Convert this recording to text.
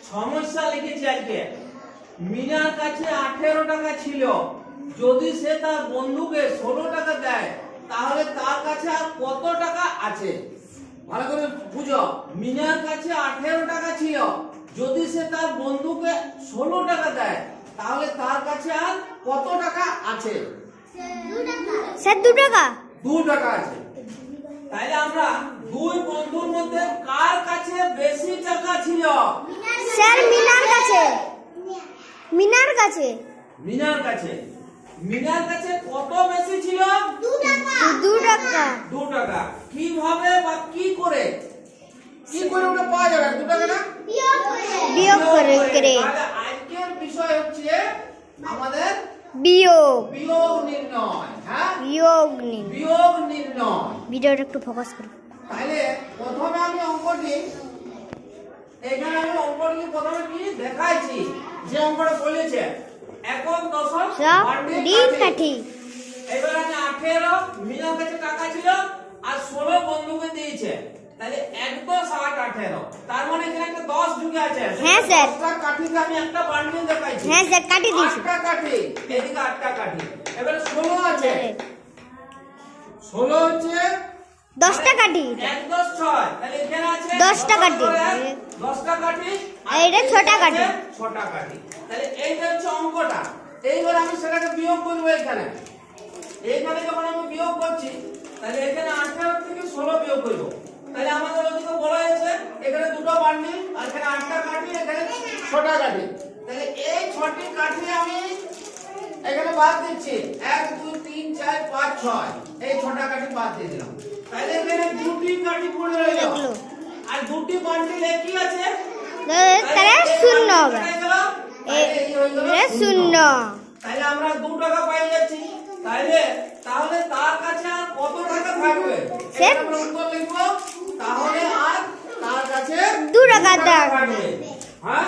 সমস্যা লিখেছি আজকে। মিনার কাছে 18 টাকা ছিল, যদি সে তার বন্ধুকে 16 টাকা দেয় তাহলে তার কাছে আর কত টাকা আছে? ভালো করে বুঝো। মিনার কাছে 18 টাকা ছিল, যদি সে তার বন্ধুকে 16 টাকা দেয় তাহলে তার কাছে আর কত টাকা আছে? স্যার 2 টাকা। 2 টাকা আছে। তাইলে আমরা দুই বন্ধুর মধ্যে কার কাছে বেশি টাকা ছিল? স্যার মিনার কাছে। মিনার কাছে। মিনার কাছে। মিনার কাছে কত বেশি ছিল? 2 টাকা। 2 টাকা। 2 টাকা। কিভাবে বা কি করে ওটা পাওয়া যাবে 2 টাকা না? বিয়োগ করে। তাহলে আজকের বিষয় হচ্ছে আমাদের বিয়োগ নির্ণয়। হ্যাঁ, বিয়োগ নির্ণয়। ভিডিওটা একটু ফোকাস করো। তাহলে প্রথমে আমি অঙ্কটি প্রথমে কি দেখাইছি, যে অঙ্কটা বলেছে একক দশক দিন কাঠি। এবার আমি 18 মিনার কাছে টাকা ছিল আর 16 বন্ধুকে দিয়েছে, তাহলে 1 10 8 18, তার মানে এখানে একটা 10 ঢুকে আছে। হ্যাঁ স্যার। 10টা কাঠিকে আমি একটা বান্ডিল দেখাইছি। হ্যাঁ স্যার, কাটি দিয়েছি। 8টা কাঠি, এদিকে 8টা কাঠি। এবারে 16 আছে, 16 হচ্ছে 10টা কাটি। 1 10 6, তাহলে এখানে আছে 10টা কাঠি। 10টা কাঠি, এইটা 6টা কাঠি। 6টা কাঠি। তাহলে এইটা হচ্ছে অঙ্কটা। এইবার আমি সেটাকে বিয়োগ করব। এইখানে যখন আমি বিয়োগ করছি, তাহলে এখানে 18 থেকে 16 বিয়োগ করব। তাহলে আমাদের ওদিকে বলা হয়েছে এখানে দুটো বান্ডিল, আর এখানে 8টা কাঠি, এখানে 6টা কাঠি। তাহলে এই 6টি কাঠি আমি এখানে বাদ দিচ্ছি। 1 2 3 4 5 6, এই 6টা কাঠি বাদ দিয়ে দিলাম। তাহলে এখানে দুটি কাঠি পড়ে রইল, আর দুটি বান্ডিল একই আছে, তাহলে 0 হবে। এই 0। তাহলে আমরা 2 টাকা পাই যাচ্ছি। তাহলে তার কাছে আর কত টাকা থাকবে? আমরা উত্তর লিখব। তাহলে আর তার কাছে 2 টাকা থাকবে। হ্যাঁ।